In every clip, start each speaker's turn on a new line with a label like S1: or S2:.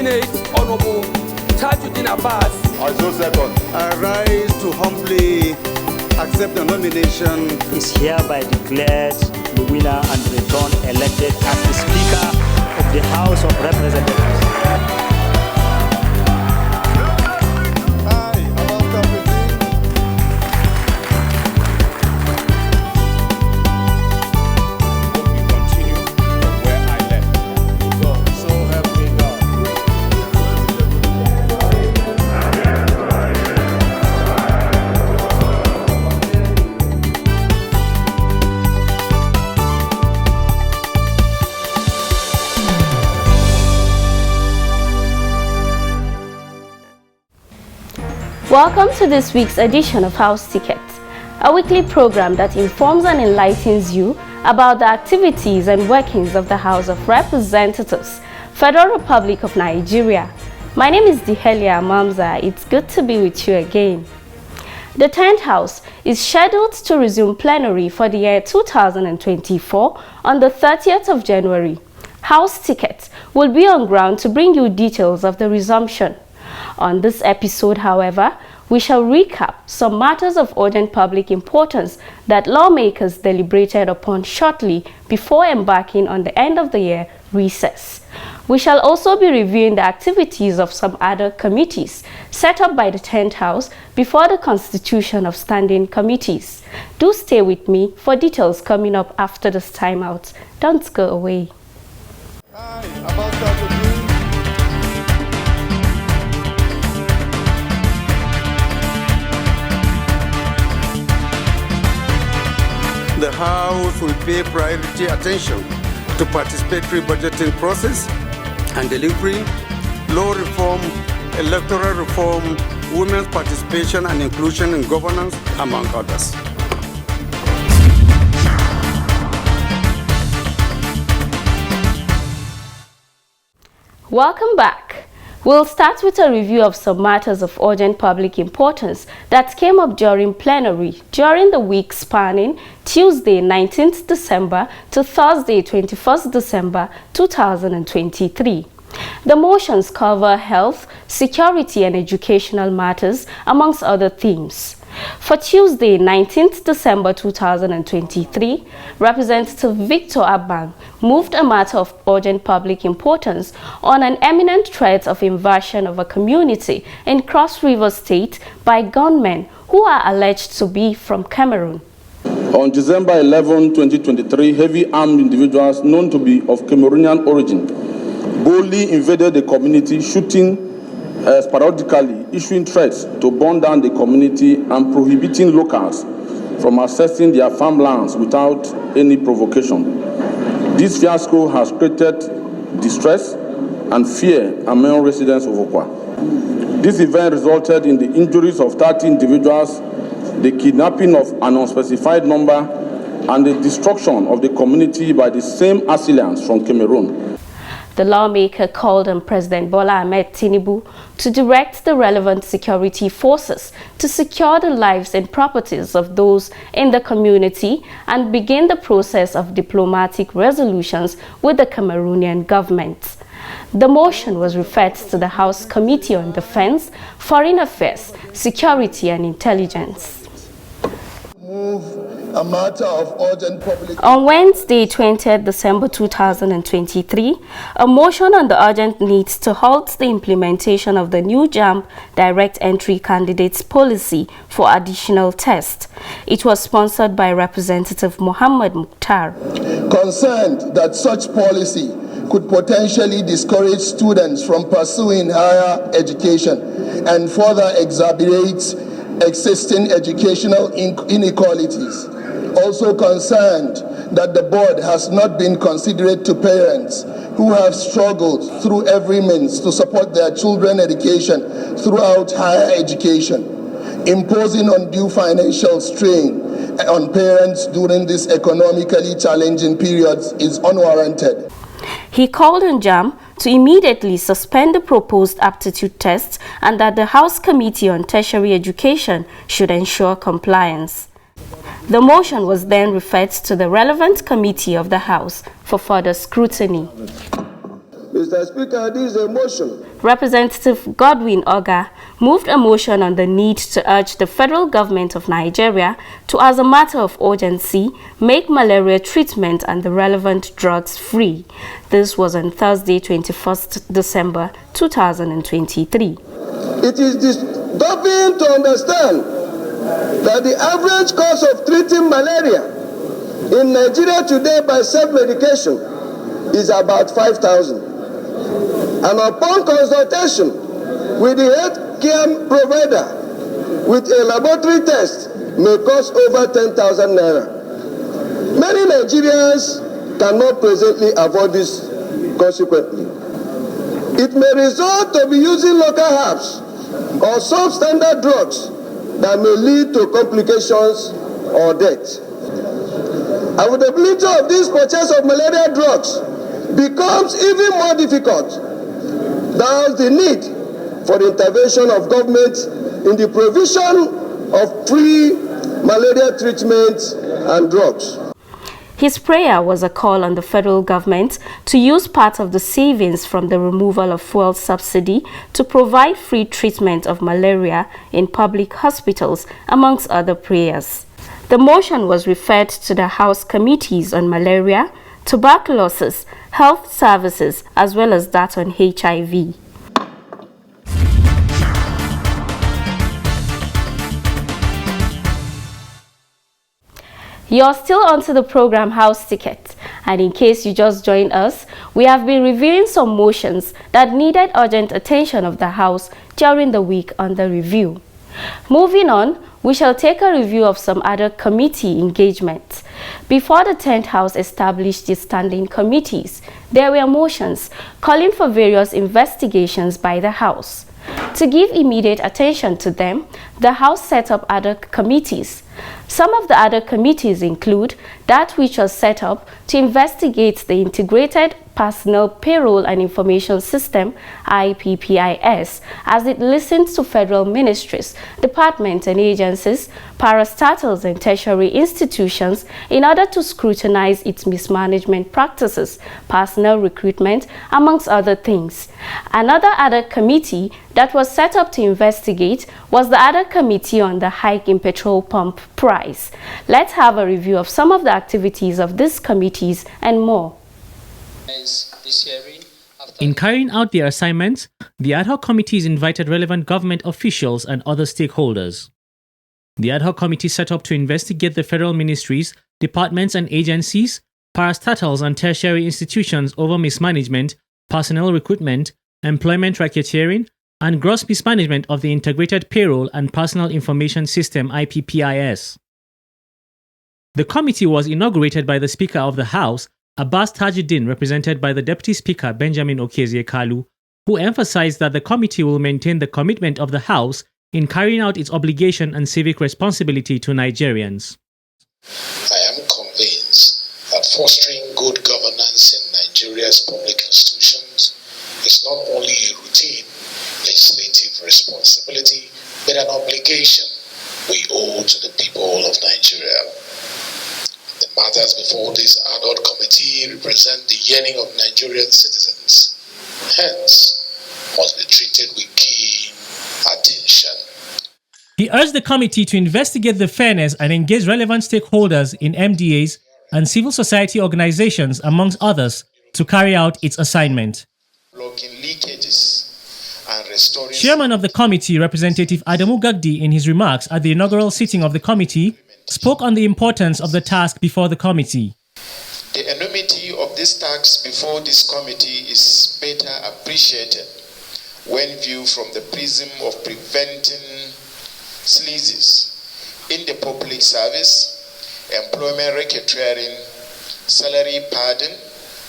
S1: nominate Honorable Tajuddin Abbas.
S2: I so second.
S3: I rise to humbly accept the nomination.
S4: Is hereby declared the winner and returned elected as the Speaker of the House of Representatives.
S5: Welcome to this week's edition of House Tickets, a weekly program that informs and enlightens you about the activities and workings of the House of Representatives, Federal Republic of Nigeria. My name is Dihelia Mamza. It's good to be with you again. The 10th House is scheduled to resume plenary for the year 2024 on the 30th of January. House Tickets will be on ground to bring you details of the resumption. On this episode, however, we shall recap some matters of urgent public importance that lawmakers deliberated upon shortly before embarking on the end of the year recess. We shall also be reviewing the activities of some ad-hoc committees set up by the 10th House before the constitution of standing committees. Do stay with me for details coming up after this timeout. Don't go away.
S3: The House will pay priority attention to participatory budgeting process and delivery, law reform, electoral reform, women's participation and inclusion in governance, among others.
S5: Welcome back. We'll start with a review of some matters of urgent public importance that came up during plenary during the week spanning Tuesday 19th December to Thursday 21st December 2023. The motions cover health, security and educational matters amongst other themes. For Tuesday, 19th December 2023, Representative Victor Abang moved a matter of urgent public importance on an imminent threat of invasion of a community in Cross River State by gunmen who are alleged to be from Cameroon.
S6: On December 11, 2023, heavy armed individuals known to be of Cameroonian origin boldly invaded the community, shooting sporadically, issuing threats to burn down the community and prohibiting locals from accessing their farmlands without any provocation. This fiasco has created distress and fear among residents of Okwa. This event resulted in the injuries of 30 individuals, the kidnapping of an unspecified number, and the destruction of the community by the same assailants from Cameroon.
S5: The lawmaker called on President Bola Ahmed Tinubu to direct the relevant security forces to secure the lives and properties of those in the community and begin the process of diplomatic resolutions with the Cameroonian government. The motion was referred to the House Committee on Defense, Foreign Affairs, Security and Intelligence.
S7: A matter of urgent public.
S5: On Wednesday, 20th December 2023, a motion on the urgent needs to halt the implementation of the new JAMB direct entry candidates policy for additional tests. It was sponsored by Representative Muhammad Mukhtar.
S7: Concerned that such policy could potentially discourage students from pursuing higher education and further exacerbates existing educational inequalities. Also concerned that the board has not been considerate to parents who have struggled through every means to support their children's education throughout higher education. Imposing undue financial strain on parents during this economically challenging period is unwarranted.
S5: He called on JAMB to immediately suspend the proposed aptitude tests and that the House Committee on Tertiary Education should ensure compliance. The motion was then referred to the relevant committee of the House for further scrutiny.
S7: Mr. Speaker, this is a motion.
S5: Representative Godwin Oga moved a motion on the need to urge the federal government of Nigeria to, as a matter of urgency, make malaria treatment and the relevant drugs free. This was on Thursday, 21st December 2023.
S7: It is disturbing to understand that the average cost of treating malaria in Nigeria today by self-medication is about 5,000. And upon consultation with the health care provider with a laboratory test may cost over 10,000 naira. Many Nigerians cannot presently afford this. Consequently, it may result to be using local herbs or substandard drugs that may lead to complications or death. Availability of this purchase of malaria drugs becomes even more difficult. Thus, the need for the intervention of government in the provision of free malaria treatment and drugs.
S5: His prayer was a call on the federal government to use part of the savings from the removal of fuel subsidy to provide free treatment of malaria in public hospitals, amongst other prayers. The motion was referred to the House Committees on Malaria, Tuberculosis, Health Services, as well as that on HIV. You're still onto the program House Ticket, and in case you just joined us, we have been reviewing some motions that needed urgent attention of the House during the week under review. Moving on, we shall take a review of some other committee engagements. Before the 10th House established its standing committees, there were motions calling for various investigations by the House. To give immediate attention to them, the House set up other committees. Some of the other committees include that which was set up to investigate the Integrated Personnel Payroll and Information System, IPPIS, as it listens to federal ministries, departments and agencies, parastatals and tertiary institutions in order to scrutinize its mismanagement practices, personnel recruitment, amongst other things. Another other committee that was set up to investigate was the other committee on the hike in petrol pump price. Let's have a review of some of the activities of these committees and more.
S2: In carrying out their assignments, the ad hoc committees invited relevant government officials and other stakeholders. The ad hoc committee set up to investigate the federal ministries, departments and agencies, parastatals and tertiary institutions over mismanagement, personnel recruitment, employment racketeering, and gross mismanagement of the Integrated Payroll and Personal Information System IPPIS. The committee was inaugurated by the Speaker of the House, Abbas Tajuddin, represented by the Deputy Speaker Benjamin Okezie-Kalu, who emphasized that the committee will maintain the commitment of the House in carrying out its obligation and civic responsibility to Nigerians.
S8: I am convinced that fostering good governance in Nigeria's public institutions is not only a routine legislative responsibility, but an obligation we owe to the people of Nigeria. The matters before this ad hoc committee represent the yearning of Nigerian citizens, hence must be treated with keen attention.
S2: He urged the committee to investigate the fairness and engage relevant stakeholders in MDAs and civil society organizations, amongst others, to carry out its assignment.
S8: Blocking leakages and restoring...
S2: Chairman of the committee, Representative Adamu Gagdi, in his remarks at the inaugural sitting of the committee, spoke on the importance of the task before the committee.
S8: The enormity of this task before this committee is better appreciated when viewed from the prism of preventing sleazes in the public service, employment racketeering, salary padding,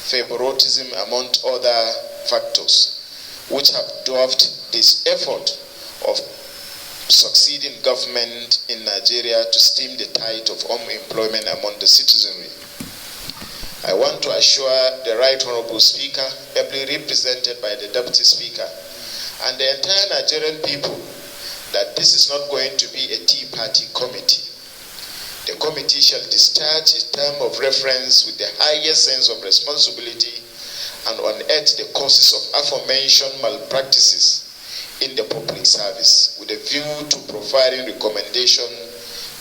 S8: favoritism, among other factors, which have dwarfed this effort of succeeding government in Nigeria to stem the tide of unemployment among the citizenry. I want to assure the Right Honorable Speaker, ably represented by the Deputy Speaker, and the entire Nigerian people that this is not going to be a Tea Party committee. The committee shall discharge its term of reference with the highest sense of responsibility and unearth the causes of aforementioned malpractices in the public service with a view to providing recommendation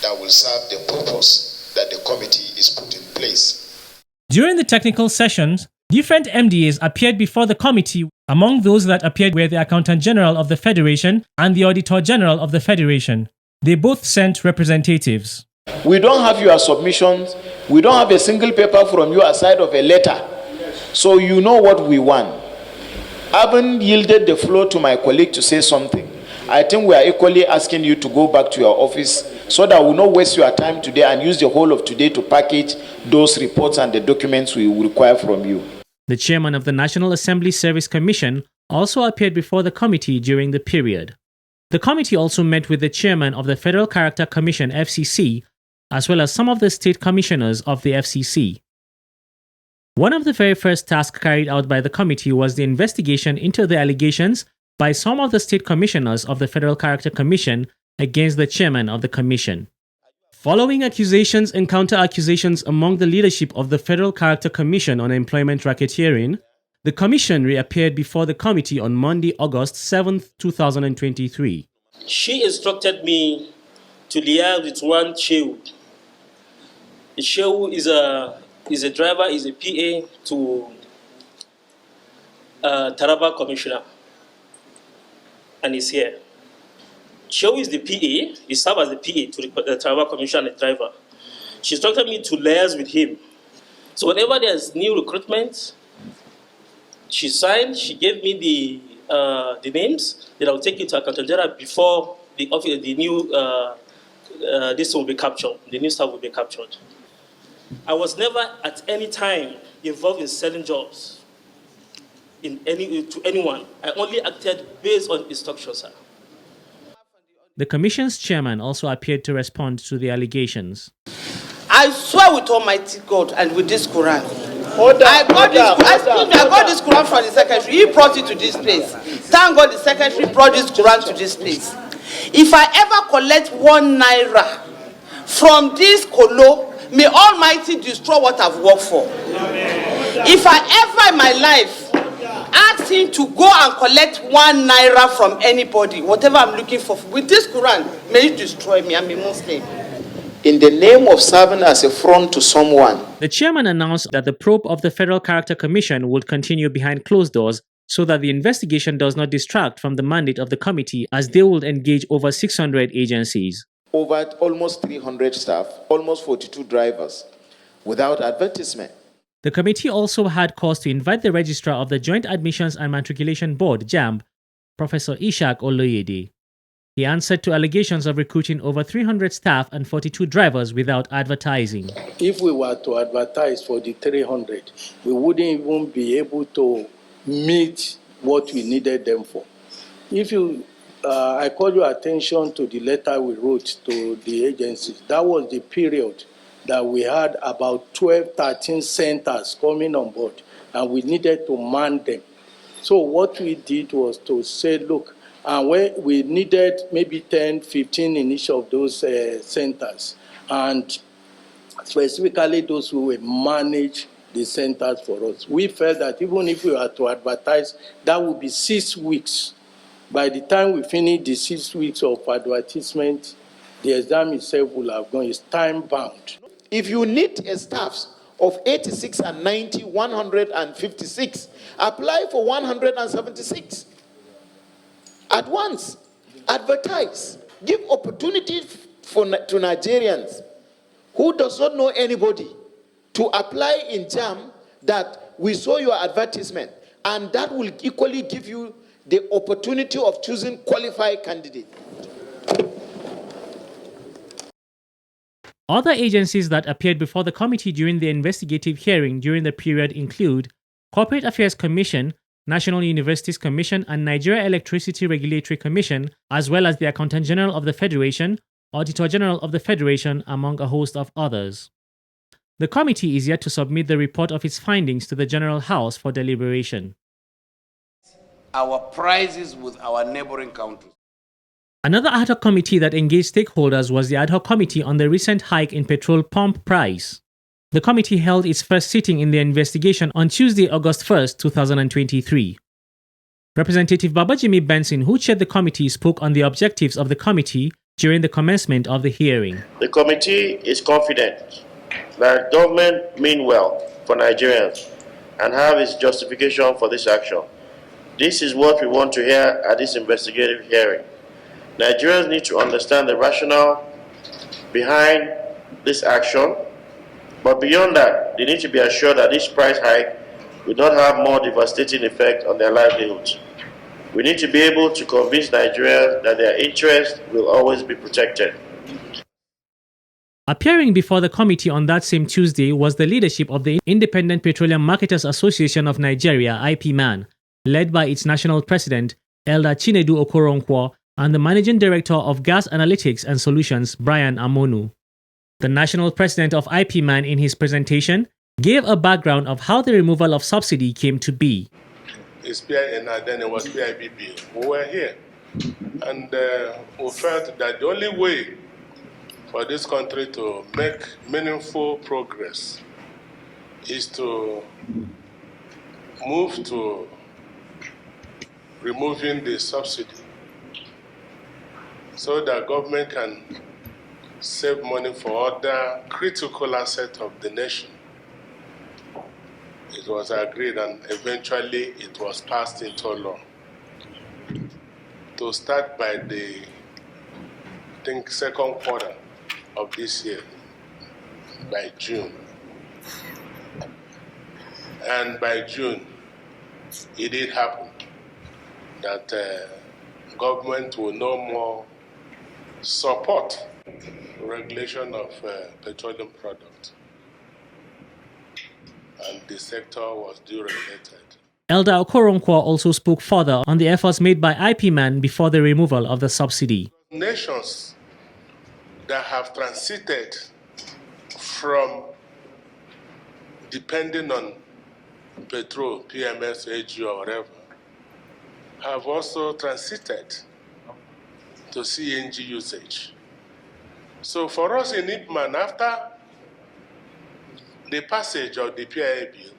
S8: that will serve the purpose that the committee is put in place.
S2: During the technical sessions, different MDAs appeared before the committee. Among those that appeared were the Accountant General of the Federation and the Auditor General of the Federation. They both sent representatives.
S9: We don't have your submissions. We don't have a single paper from you aside of a letter. So you know what we want. I haven't yielded the floor to my colleague to say something. I think we are equally asking you to go back to your office so that we will not waste your time today and use the whole of today to package those reports and the documents we will require from you.
S2: The chairman of the National Assembly Service Commission also appeared before the committee during the period. The committee also met with the chairman of the Federal Character Commission (FCC), as well as some of the state commissioners of the FCC. One of the very first tasks carried out by the committee was the investigation into the allegations by some of the state commissioners of the Federal Character Commission against the chairman of the commission. Following accusations and counter-accusations among the leadership of the Federal Character Commission on employment racketeering, the commission reappeared before the committee on Monday, August 7, 2023.
S10: She instructed me to liaise with one Shehu. Shehu is a driver, is a PA to Taraba Commissioner, and he's here. Shehu is the PA, he served as the PA to the Taraba Commissioner and the driver. She instructed me to liaise with him. So whenever there's new recruitment, she signed, she gave me the names, then I'll take it to Accountant General before the new this will be captured, the new staff will be captured. I was never at any time involved in selling jobs to anyone. I only acted based on instructions, sir.
S2: The commission's chairman also appeared to respond to the allegations.
S11: I swear with Almighty God and with this Quran. I got this Quran from the secretary. He brought it to this place. Thank God the secretary brought this Quran to this place. If I ever collect 1 naira from this Kolo, may Almighty destroy what I've worked for. If I ever in my life ask him to go and collect 1 naira from anybody, whatever I'm looking for, with this Quran, may he destroy me. I'm a Muslim.
S9: In the name of serving as a front to someone.
S2: The chairman announced that the probe of the Federal Character Commission would continue behind closed doors so that the investigation does not distract from the mandate of the committee, as they will engage over 600 agencies.
S9: Over almost 300 staff, almost 42 drivers, without advertisement.
S2: The committee also had cause to invite the registrar of the Joint Admissions and Matriculation Board, JAMB, Professor Ishaq Oloyede. He answered to allegations of recruiting over 300 staff and 42 drivers without advertising.
S12: If we were to advertise for the 300, we wouldn't even be able to meet what we needed them for. I call your attention to the letter we wrote to the agencies. That was the period that we had about 12, 13 centers coming on board, and we needed to man them. So what we did was to say, look, and we needed maybe 10, 15 in each of those centers, and specifically those who will manage the centers for us. We felt that even if we were to advertise, that would be 6 weeks. By the time we finish the 6 weeks of advertisement, the exam itself will have gone. It's time-bound.
S9: If you need a staff of 86 and 90, 156, apply for 176. At once, advertise. Give opportunity to Nigerians who does not know anybody to apply in JAM that we saw your advertisement, and that will equally give you the opportunity of choosing qualified candidates.
S2: Other agencies that appeared before the committee during the investigative hearing during the period include Corporate Affairs Commission, National Universities Commission, and Nigeria Electricity Regulatory Commission, as well as the Accountant General of the Federation, Auditor General of the Federation, among a host of others. The committee is yet to submit the report of its findings to the General House for deliberation.
S1: Our prices with our neighboring countries.
S2: Another ad hoc committee that engaged stakeholders was the Ad-hoc Committee on the recent hike in petrol pump price. The committee held its first sitting in the investigation on Tuesday, August 1, 2023. Representative Babajimi Benson, who chaired the committee, spoke on the objectives of the committee during the commencement of the hearing.
S13: The committee is confident that government mean well for Nigerians and have its justification for this action. This is what we want to hear at this investigative hearing. Nigerians need to understand the rationale behind this action, but beyond that, they need to be assured that this price hike will not have more devastating effect on their livelihoods. We need to be able to convince Nigerians that their interests will always be protected.
S2: Appearing before the committee on that same Tuesday was the leadership of the Independent Petroleum Marketers Association of Nigeria, IPMAN, led by its national president, Elder Chinedu Okoronkwo, and the managing director of Gas Analytics and Solutions, Brian Amonu. The national president of IPMAN, in his presentation, gave a background of how the removal of subsidy came to be.
S14: It's PIN, and then it was PIBB. We were here, and we felt that the only way for this country to make meaningful progress is to move to removing the subsidy so that government can save money for other critical assets of the nation. It was agreed and eventually it was passed into law to start by the, I think, second quarter of this year, by June. And by June, it did happen that government will no more support regulation of petroleum products. And the sector was deregulated.
S2: Elder Okoronkwo also spoke further on the efforts made by IPMAN before the removal of the subsidy.
S14: Nations that have transited from depending on petrol, PMS, AG, or whatever, have also transited to CNG usage. So for us in IPMAN, after the passage of the PIA bill,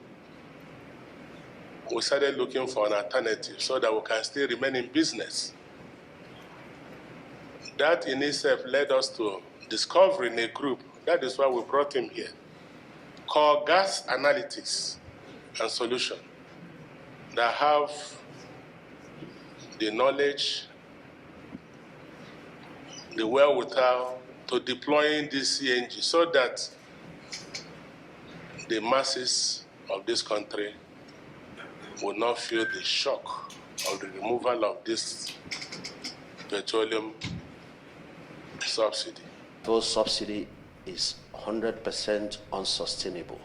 S14: we started looking for an alternative so that we can still remain in business. That in itself led us to discovering a group, that is why we brought him here, called Gas Analytics and Solution, that have the knowledge, the wherewithal to deploying this CNG so that the masses of this country will not feel the shock of the removal of this petroleum subsidy.
S13: Fuel subsidy is 100% unsustainable.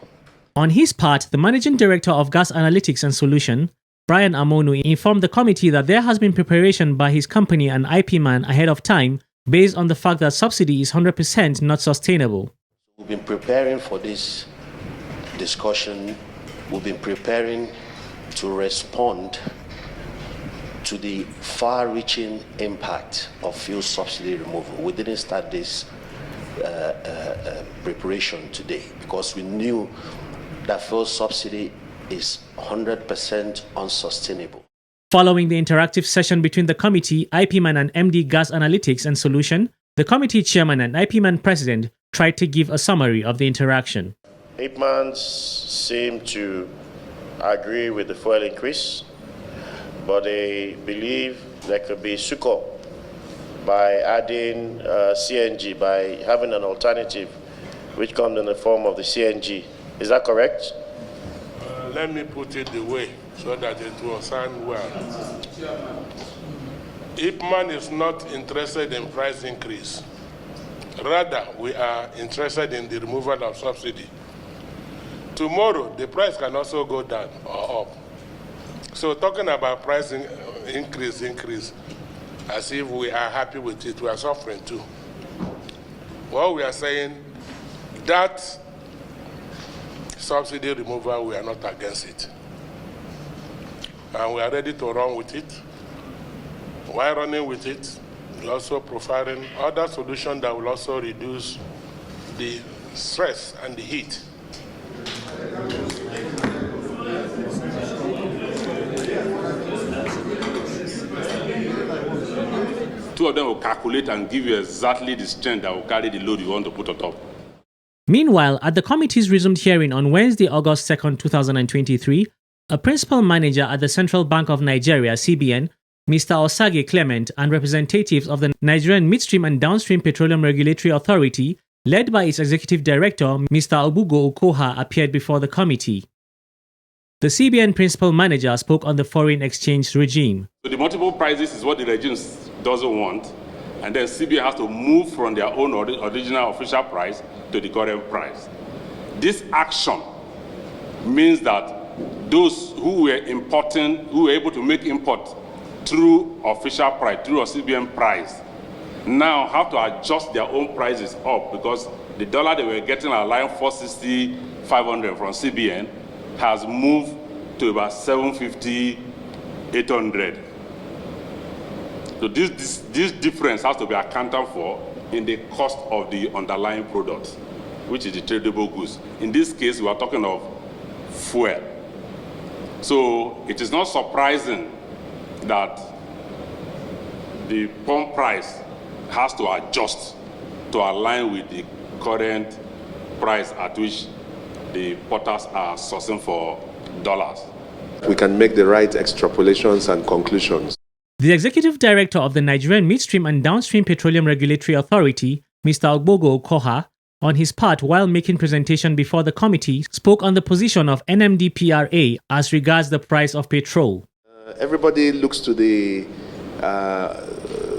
S2: On his part, the managing director of Gas Analytics and Solution, Brian Amonu, informed the committee that there has been preparation by his company and IPMAN ahead of time based on the fact that subsidy is 100% not sustainable.
S13: We've been preparing for this discussion. We've been preparing to respond to the far-reaching impact of fuel subsidy removal. We didn't start this preparation today because we knew that fuel subsidy is 100% unsustainable.
S2: Following the interactive session between the committee, IPMAN and MD Gas Analytics and Solution, the committee chairman and IPMAN president tried to give a summary of the interaction.
S13: IPMAN seem to agree with the fuel increase, but they believe there could be succor by adding CNG, by having an alternative which comes in the form of the CNG. Is that correct?
S14: Let me put it the way so that it will sound well. IPMAN is not interested in price increase. Rather, we are interested in the removal of subsidy. Tomorrow, the price can also go down or up. So talking about price increase, as if we are happy with it, we are suffering too. What we are saying, that subsidy removal, we are not against it. And we are ready to run with it. While running with it, we're also providing other solutions that will also reduce the stress and the heat
S15: Two of them will calculate and give you exactly the strength that will carry the load you want to put on top.
S2: Meanwhile, at the committee's resumed hearing on Wednesday, August 2, 2023, a principal manager at the Central Bank of Nigeria, CBN, Mr. Osage Clement, and representatives of the Nigerian Midstream and Downstream Petroleum Regulatory Authority, led by its executive director, Mr. Obugo Okoha, appeared before the committee. The CBN principal manager spoke on the foreign exchange regime.
S15: So the multiple prices is what the regime doesn't want, and then CBN has to move from their own original official price to the current price. This action means that those who were importing, who were able to make import through official price, through a CBN price, now have to adjust their own prices up because the dollar they were getting at line 460, 500 from CBN has moved to about 750, 800. So this difference has to be accounted for in the cost of the underlying product, which is the tradable goods. In this case, we are talking of fuel. So it is not surprising that the pump price has to adjust to align with the current price at which the porters are sourcing for dollars.
S16: We can make the right extrapolations and conclusions.
S2: The executive director of the Nigerian Midstream and Downstream Petroleum Regulatory Authority, Mr. Ogbogo Okoha, on his part, while making presentation before the committee, spoke on the position of NMDPRA as regards the price of petrol.
S16: Everybody looks to the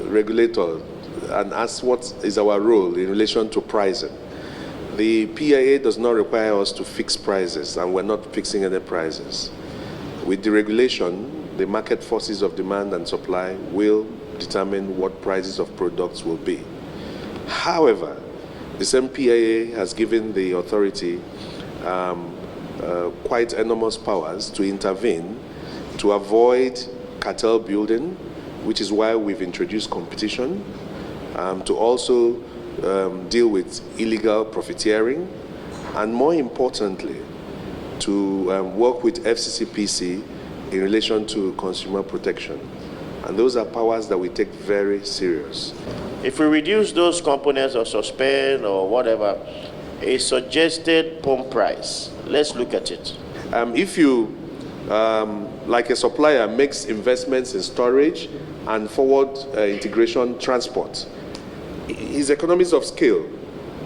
S16: regulator and asks what is our role in relation to pricing. The PIA does not require us to fix prices, and we're not fixing any prices. With the regulation, the market forces of demand and supply will determine what prices of products will be. However, the same PIA has given the authority quite enormous powers to intervene to avoid cartel building, which is why we've introduced competition, to also deal with illegal profiteering, and more importantly, to work with FCCPC in relation to consumer protection. And those are powers that we take very serious.
S13: If we reduce those components or suspend or whatever, a suggested pump price, let's look at it.
S16: If you, like a supplier, makes investments in storage and forward integration transport, his economies of scale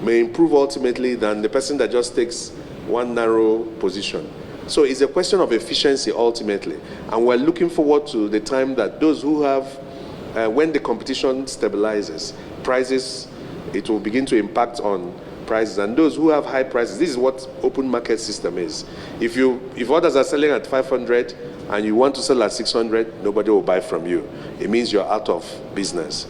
S16: may improve ultimately than the person that just takes one narrow position. So it's a question of efficiency ultimately. And we're looking forward to the time that those who have, when the competition stabilizes, prices, it will begin to impact on prices. And those who have high prices, this is what open market system is. If others are selling at 500 and you want to sell at 600, nobody will buy from you. It means you're out of business.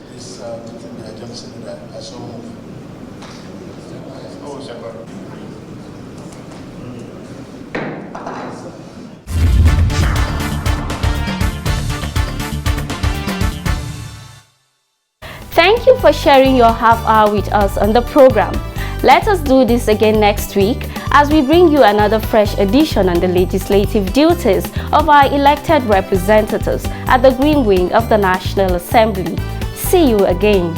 S5: Thank you for sharing your half hour with us on the program. Let us do this again next week as we bring you another fresh edition on the legislative duties of our elected representatives at the Green Wing of the National Assembly. See you again.